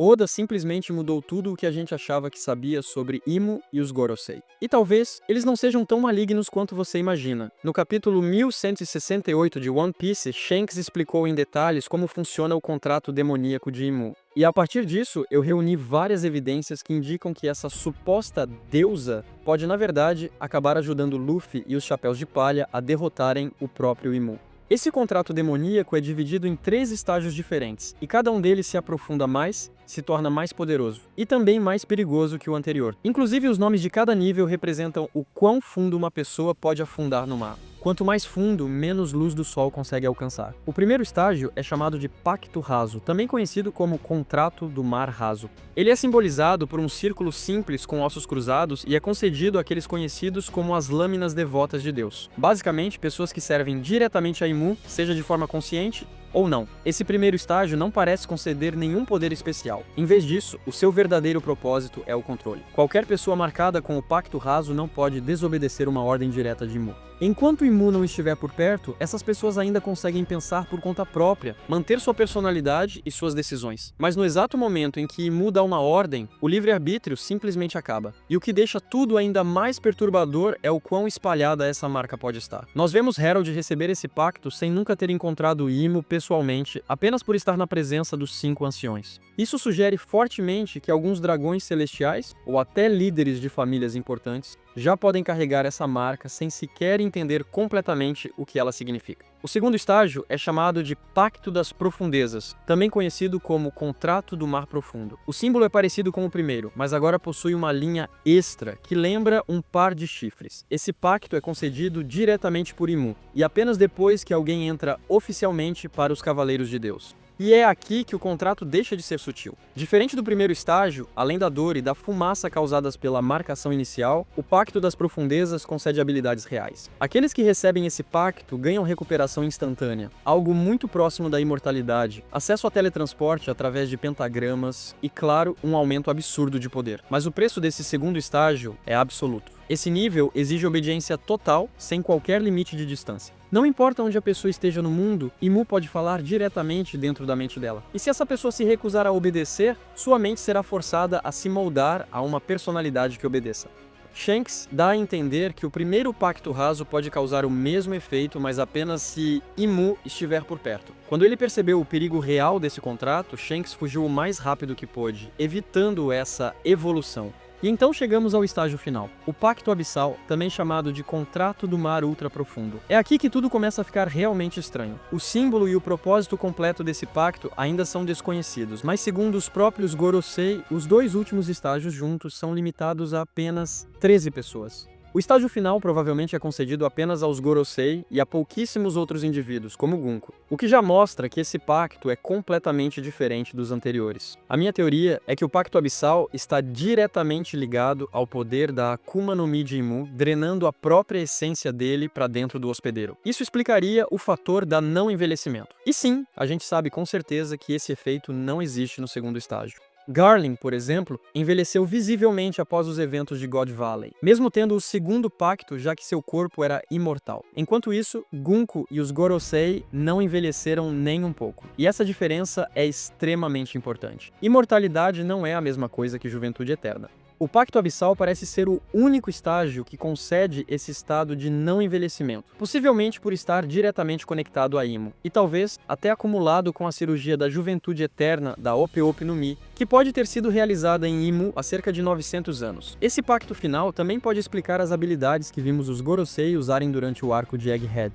Oda simplesmente mudou tudo o que a gente achava que sabia sobre Imo e os Gorosei. E talvez eles não sejam tão malignos quanto você imagina. No capítulo 1168 de One Piece, Shanks explicou em detalhes como funciona o contrato demoníaco de Imu. E a partir disso, eu reuni várias evidências que indicam que essa suposta deusa pode, na verdade, acabar ajudando Luffy e os Chapéus de Palha a derrotarem o próprio Imu. Esse contrato demoníaco é dividido em 3 estágios diferentes, e cada um deles se aprofunda mais, se torna mais poderoso, e também mais perigoso que o anterior. Inclusive, os nomes de cada nível representam o quão fundo uma pessoa pode afundar no mar. Quanto mais fundo, menos luz do sol consegue alcançar. O primeiro estágio é chamado de Pacto Raso, também conhecido como Contrato do Mar Raso. Ele é simbolizado por um círculo simples com ossos cruzados e é concedido àqueles conhecidos como as Lâminas Devotas de Deus. Basicamente, pessoas que servem diretamente a Imu, seja de forma consciente ou não. Esse primeiro estágio não parece conceder nenhum poder especial. Em vez disso, o seu verdadeiro propósito é o controle. Qualquer pessoa marcada com o Pacto Raso não pode desobedecer uma ordem direta de Imu. Enquanto Imu não estiver por perto, essas pessoas ainda conseguem pensar por conta própria, manter sua personalidade e suas decisões. Mas no exato momento em que Imu dá uma ordem, o livre-arbítrio simplesmente acaba. E o que deixa tudo ainda mais perturbador é o quão espalhada essa marca pode estar. Nós vemos Harold receber esse pacto sem nunca ter encontrado Imu pessoalmente, apenas por estar na presença dos 5 anciões. Isso sugere fortemente que alguns dragões celestiais, ou até líderes de famílias importantes, já podem carregar essa marca sem sequer entender completamente o que ela significa. O segundo estágio é chamado de Pacto das Profundezas, também conhecido como Contrato do Mar Profundo. O símbolo é parecido com o primeiro, mas agora possui uma linha extra que lembra um par de chifres. Esse pacto é concedido diretamente por Imu, e apenas depois que alguém entra oficialmente para os Cavaleiros de Deus. E é aqui que o contrato deixa de ser sutil. Diferente do primeiro estágio, além da dor e da fumaça causadas pela marcação inicial, o Pacto das Profundezas concede habilidades reais. Aqueles que recebem esse pacto ganham recuperação instantânea, algo muito próximo da imortalidade, acesso a teletransporte através de pentagramas e, claro, um aumento absurdo de poder. Mas o preço desse segundo estágio é absoluto. Esse nível exige obediência total, sem qualquer limite de distância. Não importa onde a pessoa esteja no mundo, Imu pode falar diretamente dentro da mente dela. E se essa pessoa se recusar a obedecer, sua mente será forçada a se moldar a uma personalidade que obedeça. Shanks dá a entender que o primeiro Pacto Raso pode causar o mesmo efeito, mas apenas se Imu estiver por perto. Quando ele percebeu o perigo real desse contrato, Shanks fugiu o mais rápido que pôde, evitando essa evolução. E então chegamos ao estágio final, o Pacto Abissal, também chamado de Contrato do Mar Ultra Profundo. É aqui que tudo começa a ficar realmente estranho. O símbolo e o propósito completo desse pacto ainda são desconhecidos, mas segundo os próprios Gorosei, os 2 últimos estágios juntos são limitados a apenas 13 pessoas. O estágio final provavelmente é concedido apenas aos Gorosei e a pouquíssimos outros indivíduos, como Gunko, o que já mostra que esse pacto é completamente diferente dos anteriores. A minha teoria é que o Pacto Abissal está diretamente ligado ao poder da Akuma no Mi de Imu, drenando a própria essência dele para dentro do hospedeiro. Isso explicaria o fator da não envelhecimento. E sim, a gente sabe com certeza que esse efeito não existe no segundo estágio. Garling, por exemplo, envelheceu visivelmente após os eventos de God Valley, mesmo tendo o segundo pacto, já que seu corpo era imortal. Enquanto isso, Gunko e os Gorosei não envelheceram nem um pouco. E essa diferença é extremamente importante. Imortalidade não é a mesma coisa que juventude eterna. O Pacto Abissal parece ser o único estágio que concede esse estado de não envelhecimento, possivelmente por estar diretamente conectado a Imu, e talvez até acumulado com a cirurgia da juventude eterna da Ope Ope no Mi, que pode ter sido realizada em Imu há cerca de 900 anos. Esse pacto final também pode explicar as habilidades que vimos os Gorosei usarem durante o arco de Egghead.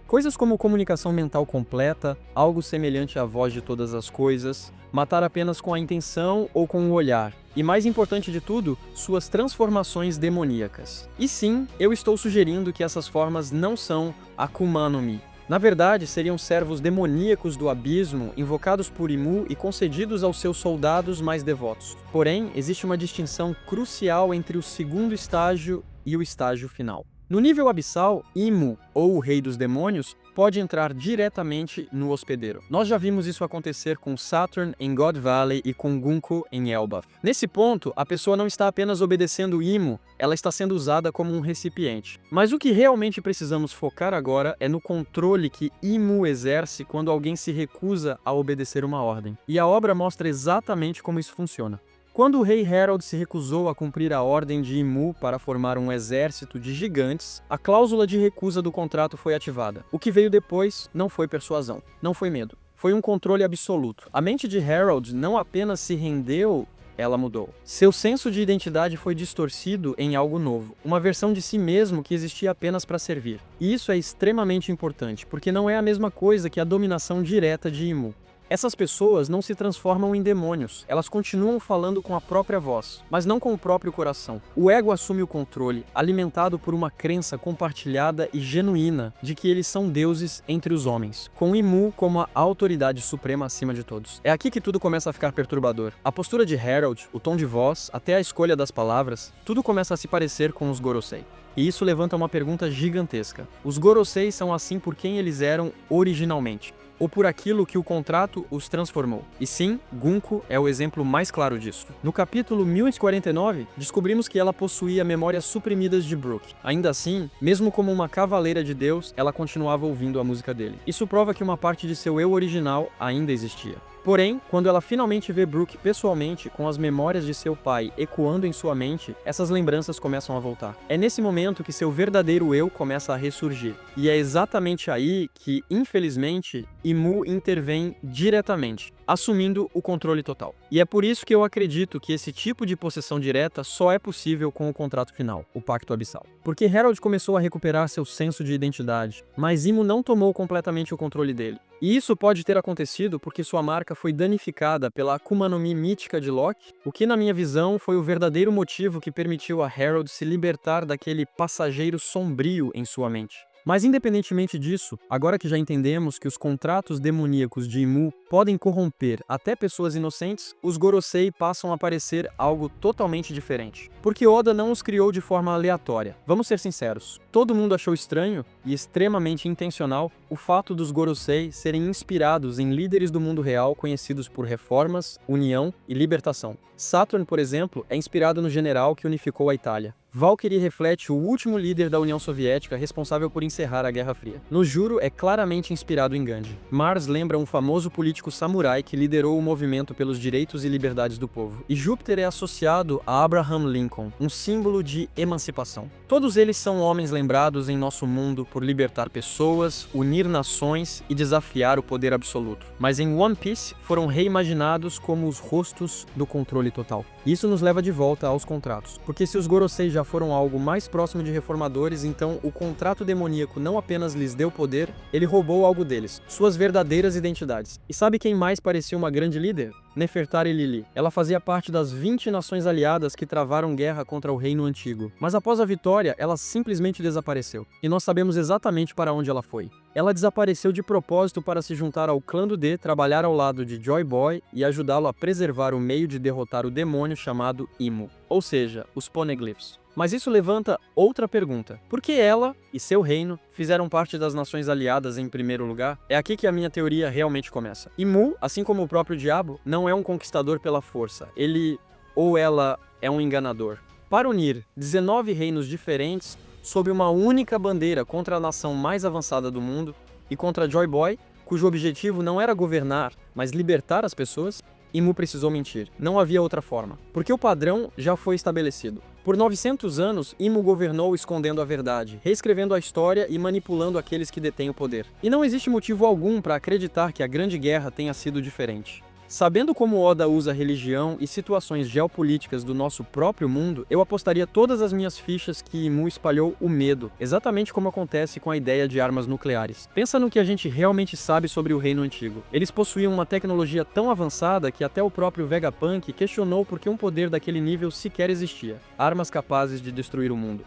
Coisas como comunicação mental completa, algo semelhante à voz de todas as coisas, matar apenas com a intenção ou com o olhar, e mais importante de tudo, suas transformações demoníacas. E sim, eu estou sugerindo que essas formas não são Akuma no Mi. Na verdade, seriam servos demoníacos do abismo, invocados por Imu e concedidos aos seus soldados mais devotos. Porém, existe uma distinção crucial entre o segundo estágio e o estágio final. No nível abissal, Imu, ou o Rei dos Demônios, pode entrar diretamente no hospedeiro. Nós já vimos isso acontecer com Saturn em God Valley e com Gunko em Elbaf. Nesse ponto, a pessoa não está apenas obedecendo Imu, ela está sendo usada como um recipiente. Mas o que realmente precisamos focar agora é no controle que Imu exerce quando alguém se recusa a obedecer uma ordem. E a obra mostra exatamente como isso funciona. Quando o rei Harold se recusou a cumprir a ordem de Imu para formar um exército de gigantes, a cláusula de recusa do contrato foi ativada. O que veio depois não foi persuasão, não foi medo. Foi um controle absoluto. A mente de Harold não apenas se rendeu, ela mudou. Seu senso de identidade foi distorcido em algo novo, uma versão de si mesmo que existia apenas para servir. E isso é extremamente importante, porque não é a mesma coisa que a dominação direta de Imu. Essas pessoas não se transformam em demônios, elas continuam falando com a própria voz, mas não com o próprio coração. O ego assume o controle, alimentado por uma crença compartilhada e genuína de que eles são deuses entre os homens, com Imu como a autoridade suprema acima de todos. É aqui que tudo começa a ficar perturbador. A postura de Harold, o tom de voz, até a escolha das palavras, tudo começa a se parecer com os Gorosei. E isso levanta uma pergunta gigantesca. Os Gorosei são assim por quem eles eram originalmente, ou por aquilo que o contrato os transformou. E sim, Gunko é o exemplo mais claro disso. No capítulo 1049, descobrimos que ela possuía memórias suprimidas de Brook. Ainda assim, mesmo como uma cavaleira de Deus, ela continuava ouvindo a música dele. Isso prova que uma parte de seu eu original ainda existia. Porém, quando ela finalmente vê Brook pessoalmente, com as memórias de seu pai ecoando em sua mente, essas lembranças começam a voltar. É nesse momento que seu verdadeiro eu começa a ressurgir. E é exatamente aí que, infelizmente, Imu intervém diretamente, assumindo o controle total. E é por isso que eu acredito que esse tipo de possessão direta só é possível com o contrato final, o Pacto Abissal. Porque Harold começou a recuperar seu senso de identidade, mas Imu não tomou completamente o controle dele. E isso pode ter acontecido porque sua marca foi danificada pela Akuma no Mi mítica de Loki, o que na minha visão foi o verdadeiro motivo que permitiu a Harold se libertar daquele passageiro sombrio em sua mente. Mas independentemente disso, agora que já entendemos que os contratos demoníacos de Imu podem corromper até pessoas inocentes, os Gorosei passam a parecer algo totalmente diferente. Porque Oda não os criou de forma aleatória. Vamos ser sinceros, todo mundo achou estranho e extremamente intencional o fato dos Gorosei serem inspirados em líderes do mundo real conhecidos por reformas, união e libertação. Saturn, por exemplo, é inspirado no general que unificou a Itália. Valkyrie reflete o último líder da União Soviética responsável por encerrar a Guerra Fria. No Juro é claramente inspirado em Gandhi. Mars lembra um famoso político samurai que liderou o movimento pelos direitos e liberdades do povo. E Júpiter é associado a Abraham Lincoln, um símbolo de emancipação. Todos eles são homens lembrados em nosso mundo por libertar pessoas, unir nações e desafiar o poder absoluto. Mas em One Piece foram reimaginados como os rostos do controle total. Isso nos leva de volta aos contratos, porque se os Gorosei já foram algo mais próximo de reformadores, então o contrato demoníaco não apenas lhes deu poder, ele roubou algo deles, suas verdadeiras identidades. E sabe quem mais parecia uma grande líder? Nefertari Lili. Ela fazia parte das 20 nações aliadas que travaram guerra contra o Reino Antigo. Mas após a vitória, ela simplesmente desapareceu. E nós sabemos exatamente para onde ela foi. Ela desapareceu de propósito para se juntar ao clã do D, trabalhar ao lado de Joy Boy e ajudá-lo a preservar o meio de derrotar o demônio chamado Imu, ou seja, os Poneglyphs. Mas isso levanta outra pergunta. Por que ela e seu reino fizeram parte das nações aliadas em primeiro lugar? É aqui que a minha teoria realmente começa. Imu, assim como o próprio diabo, não é um conquistador pela força. Ele ou ela é um enganador. Para unir 19 reinos diferentes sob uma única bandeira contra a nação mais avançada do mundo e contra Joy Boy, cujo objetivo não era governar, mas libertar as pessoas, Imu precisou mentir. Não havia outra forma, porque o padrão já foi estabelecido. Por 900 anos, Imu governou escondendo a verdade, reescrevendo a história e manipulando aqueles que detêm o poder. E não existe motivo algum para acreditar que a Grande Guerra tenha sido diferente. Sabendo como Oda usa religião e situações geopolíticas do nosso próprio mundo, eu apostaria todas as minhas fichas que Imu espalhou o medo, exatamente como acontece com a ideia de armas nucleares. Pensa no que a gente realmente sabe sobre o Reino Antigo. Eles possuíam uma tecnologia tão avançada que até o próprio Vegapunk questionou por que um poder daquele nível sequer existia. Armas capazes de destruir o mundo.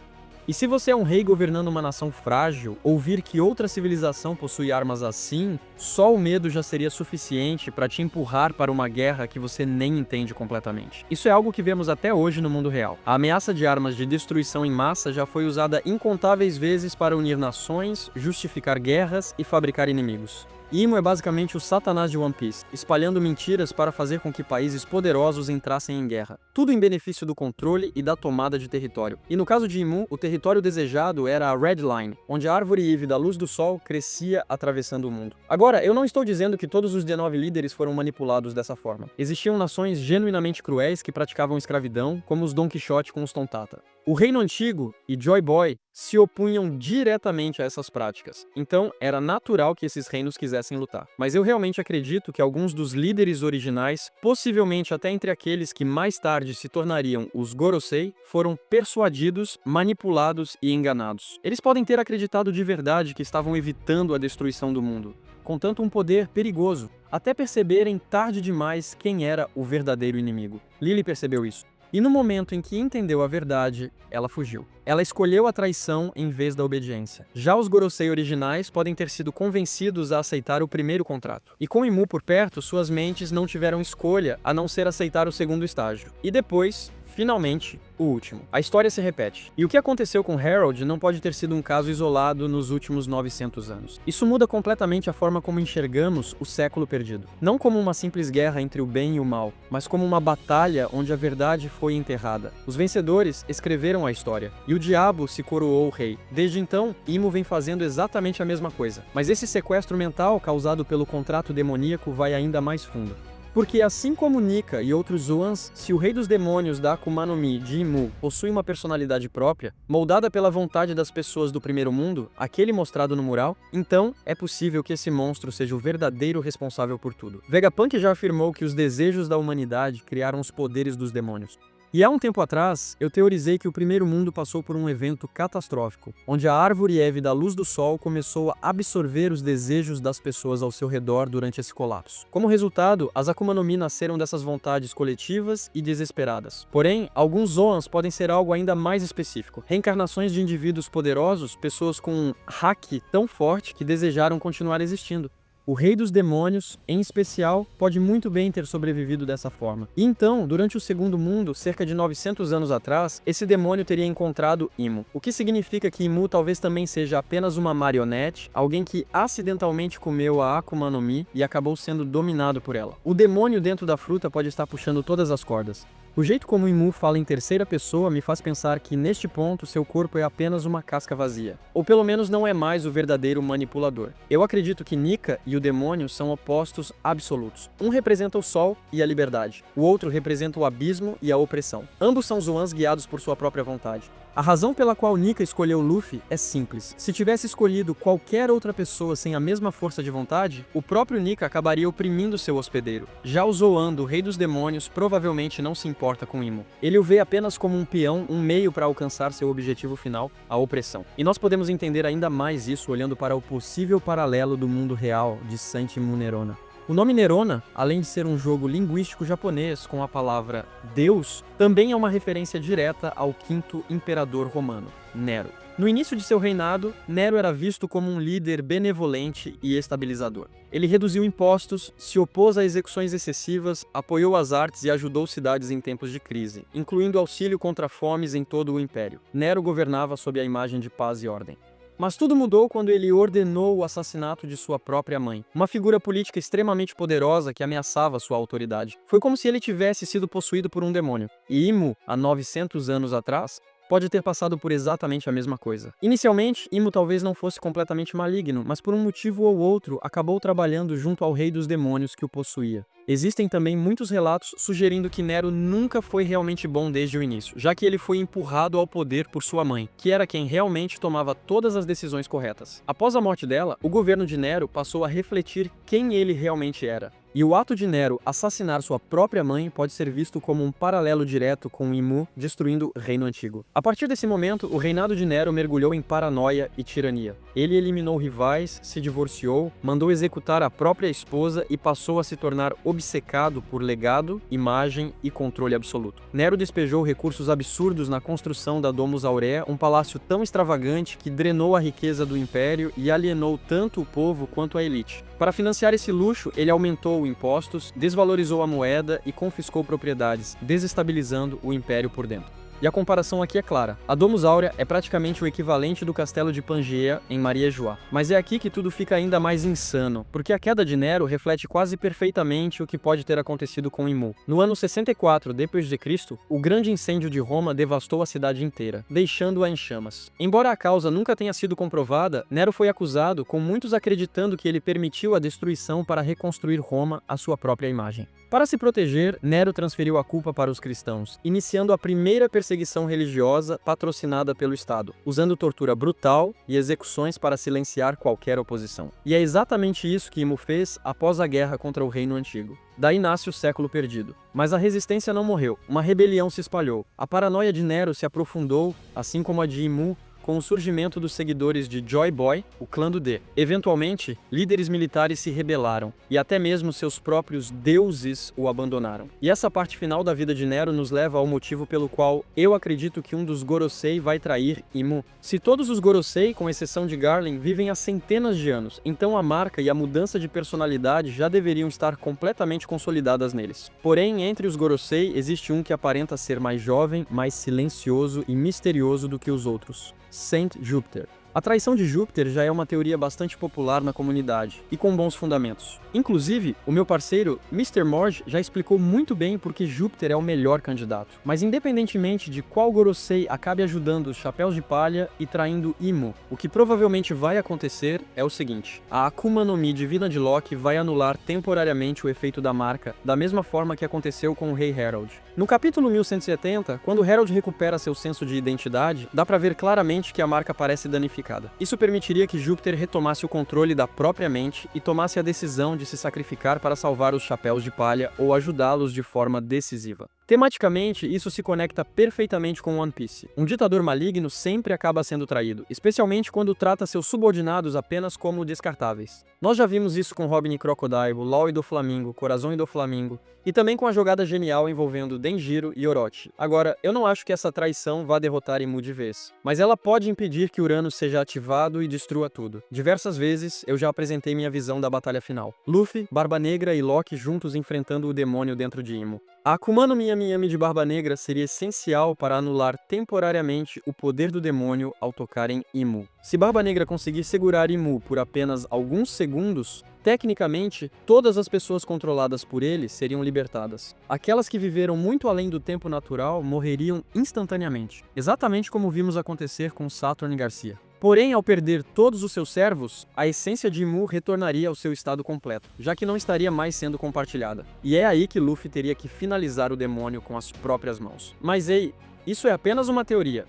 E se você é um rei governando uma nação frágil, ouvir que outra civilização possui armas assim, só o medo já seria suficiente para te empurrar para uma guerra que você nem entende completamente. Isso é algo que vemos até hoje no mundo real. A ameaça de armas de destruição em massa já foi usada incontáveis vezes para unir nações, justificar guerras e fabricar inimigos. Imo é basicamente o Satanás de One Piece, espalhando mentiras para fazer com que países poderosos entrassem em guerra. Tudo em benefício do controle e da tomada de território. E no caso de Imu, o território desejado era a Red Line, onde a árvore Eve da luz do sol crescia atravessando o mundo. Agora, eu não estou dizendo que todos os 19 líderes foram manipulados dessa forma. Existiam nações genuinamente cruéis que praticavam escravidão, como os Don Quixote com os Tontata. O Reino Antigo e Joy Boy se opunham diretamente a essas práticas, então era natural que esses reinos quisessem lutar. Mas eu realmente acredito que alguns dos líderes originais, possivelmente até entre aqueles que mais tarde se tornariam os Gorosei, foram persuadidos, manipulados e enganados. Eles podem ter acreditado de verdade que estavam evitando a destruição do mundo, contanto um poder perigoso, até perceberem tarde demais quem era o verdadeiro inimigo. Lily percebeu isso. E no momento em que entendeu a verdade, ela fugiu. Ela escolheu a traição em vez da obediência. Já os Gorosei originais podem ter sido convencidos a aceitar o primeiro contrato. E com Imu por perto, suas mentes não tiveram escolha a não ser aceitar o segundo estágio. E depois, finalmente, o último. A história se repete. E o que aconteceu com Harold não pode ter sido um caso isolado nos últimos 900 anos. Isso muda completamente a forma como enxergamos o século perdido. Não como uma simples guerra entre o bem e o mal, mas como uma batalha onde a verdade foi enterrada. Os vencedores escreveram a história, e o diabo se coroou rei. Desde então, Imo vem fazendo exatamente a mesma coisa. Mas esse sequestro mental causado pelo contrato demoníaco vai ainda mais fundo. Porque assim como Nika e outros Zoans, se o rei dos demônios da Akuma no Mi de Imu possui uma personalidade própria, moldada pela vontade das pessoas do primeiro mundo, aquele mostrado no mural, então é possível que esse monstro seja o verdadeiro responsável por tudo. Vegapunk já afirmou que os desejos da humanidade criaram os poderes dos demônios. E há um tempo atrás, eu teorizei que o primeiro mundo passou por um evento catastrófico, onde a árvore Eve da luz do sol começou a absorver os desejos das pessoas ao seu redor durante esse colapso. Como resultado, as Akuma no Mi nasceram dessas vontades coletivas e desesperadas. Porém, alguns Zoans podem ser algo ainda mais específico. Reencarnações de indivíduos poderosos, pessoas com um haki tão forte que desejaram continuar existindo. O rei dos demônios, em especial, pode muito bem ter sobrevivido dessa forma. E então, durante o Segundo Mundo, cerca de 900 anos atrás, esse demônio teria encontrado Imu. O que significa que Imu talvez também seja apenas uma marionete, alguém que acidentalmente comeu a Akuma no Mi e acabou sendo dominado por ela. O demônio dentro da fruta pode estar puxando todas as cordas. O jeito como Imu fala em terceira pessoa me faz pensar que, neste ponto, seu corpo é apenas uma casca vazia. Ou pelo menos não é mais o verdadeiro manipulador. Eu acredito que Nika e o demônio são opostos absolutos. Um representa o sol e a liberdade. O outro representa o abismo e a opressão. Ambos são Zoans guiados por sua própria vontade. A razão pela qual Nika escolheu Luffy é simples. Se tivesse escolhido qualquer outra pessoa sem a mesma força de vontade, o próprio Nika acabaria oprimindo seu hospedeiro. Já o Zoan, o rei dos demônios, provavelmente não se importa com Imo. Ele o vê apenas como um peão, um meio para alcançar seu objetivo final, a opressão. E nós podemos entender ainda mais isso olhando para o possível paralelo do mundo real de Santi Mu Nerona. O nome Nerona, além de ser um jogo linguístico japonês com a palavra Deus, também é uma referência direta ao quinto imperador romano, Nero. No início de seu reinado, Nero era visto como um líder benevolente e estabilizador. Ele reduziu impostos, se opôs a execuções excessivas, apoiou as artes e ajudou cidades em tempos de crise, incluindo auxílio contra fomes em todo o império. Nero governava sob a imagem de paz e ordem. Mas tudo mudou quando ele ordenou o assassinato de sua própria mãe, uma figura política extremamente poderosa que ameaçava sua autoridade. Foi como se ele tivesse sido possuído por um demônio. E Imo, há 900 anos atrás, pode ter passado por exatamente a mesma coisa. Inicialmente, Imo talvez não fosse completamente maligno, mas por um motivo ou outro acabou trabalhando junto ao rei dos demônios que o possuía. Existem também muitos relatos sugerindo que Nero nunca foi realmente bom desde o início, já que ele foi empurrado ao poder por sua mãe, que era quem realmente tomava todas as decisões corretas. Após a morte dela, o governo de Nero passou a refletir quem ele realmente era. E o ato de Nero assassinar sua própria mãe pode ser visto como um paralelo direto com Imu destruindo o Reino Antigo. A partir desse momento, o reinado de Nero mergulhou em paranoia e tirania. Ele eliminou rivais, se divorciou, mandou executar a própria esposa e passou a se tornar obcecado por legado, imagem e controle absoluto. Nero despejou recursos absurdos na construção da Domus Aurea, um palácio tão extravagante que drenou a riqueza do império e alienou tanto o povo quanto a elite. Para financiar esse luxo, ele aumentou impostos, desvalorizou a moeda e confiscou propriedades, desestabilizando o império por dentro. E a comparação aqui é clara. A Domus Aurea é praticamente o equivalente do castelo de Pangea em Maria Joá. Mas é aqui que tudo fica ainda mais insano, porque a queda de Nero reflete quase perfeitamente o que pode ter acontecido com Imu. No ano 64 d.C., o grande incêndio de Roma devastou a cidade inteira, deixando-a em chamas. Embora a causa nunca tenha sido comprovada, Nero foi acusado, com muitos acreditando que ele permitiu a destruição para reconstruir Roma à sua própria imagem. Para se proteger, Nero transferiu a culpa para os cristãos, iniciando a primeira perseguição religiosa patrocinada pelo Estado, usando tortura brutal e execuções para silenciar qualquer oposição. E é exatamente isso que Imu fez após a guerra contra o Reino Antigo. Daí nasce o século perdido. Mas a resistência não morreu, uma rebelião se espalhou. A paranoia de Nero se aprofundou, assim como a de Imu, com o surgimento dos seguidores de Joy Boy, o clã do D. Eventualmente, líderes militares se rebelaram, e até mesmo seus próprios deuses o abandonaram. E essa parte final da vida de Nero nos leva ao motivo pelo qual eu acredito que um dos Gorosei vai trair Imu. Se todos os Gorosei, com exceção de Garland, vivem há centenas de anos, então a marca e a mudança de personalidade já deveriam estar completamente consolidadas neles. Porém, entre os Gorosei, existe um que aparenta ser mais jovem, mais silencioso e misterioso do que os outros. Saint Júpiter. A traição de Júpiter já é uma teoria bastante popular na comunidade, e com bons fundamentos. Inclusive, o meu parceiro, Mr. Morge, já explicou muito bem por que Júpiter é o melhor candidato. Mas independentemente de qual Gorosei acabe ajudando os Chapéus de Palha e traindo Imu, o que provavelmente vai acontecer é o seguinte: a Akuma no Mi divina de Loki vai anular temporariamente o efeito da marca, da mesma forma que aconteceu com o Rei Harold. No capítulo 1170, quando Harold recupera seu senso de identidade, dá pra ver claramente que a marca parece danificada. Isso permitiria que Júpiter retomasse o controle da própria mente e tomasse a decisão de se sacrificar para salvar os Chapéus de Palha ou ajudá-los de forma decisiva. Tematicamente, isso se conecta perfeitamente com One Piece. Um ditador maligno sempre acaba sendo traído, especialmente quando trata seus subordinados apenas como descartáveis. Nós já vimos isso com Robin e Crocodile, Law e do Flamingo, Corazon e do Flamingo, e também com a jogada genial envolvendo Denjiro e Orochi. Agora, eu não acho que essa traição vá derrotar Imu de vez, mas ela pode impedir que Uranus seja ativado e destrua tudo. Diversas vezes, eu já apresentei minha visão da batalha final. Luffy, Barba Negra e Loki juntos enfrentando o demônio dentro de Imu. A Akuma no Mi de Barba Negra seria essencial para anular temporariamente o poder do demônio ao tocar em Imu. Se Barba Negra conseguir segurar Imu por apenas alguns segundos, tecnicamente, todas as pessoas controladas por ele seriam libertadas. Aquelas que viveram muito além do tempo natural morreriam instantaneamente, exatamente como vimos acontecer com Saturn Garcia. Porém, ao perder todos os seus servos, a essência de Imu retornaria ao seu estado completo, já que não estaria mais sendo compartilhada. E é aí que Luffy teria que finalizar o demônio com as próprias mãos. Mas ei, isso é apenas uma teoria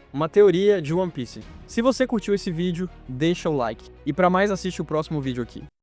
de One Piece. Se você curtiu esse vídeo, deixa o like. E para mais, assiste o próximo vídeo aqui.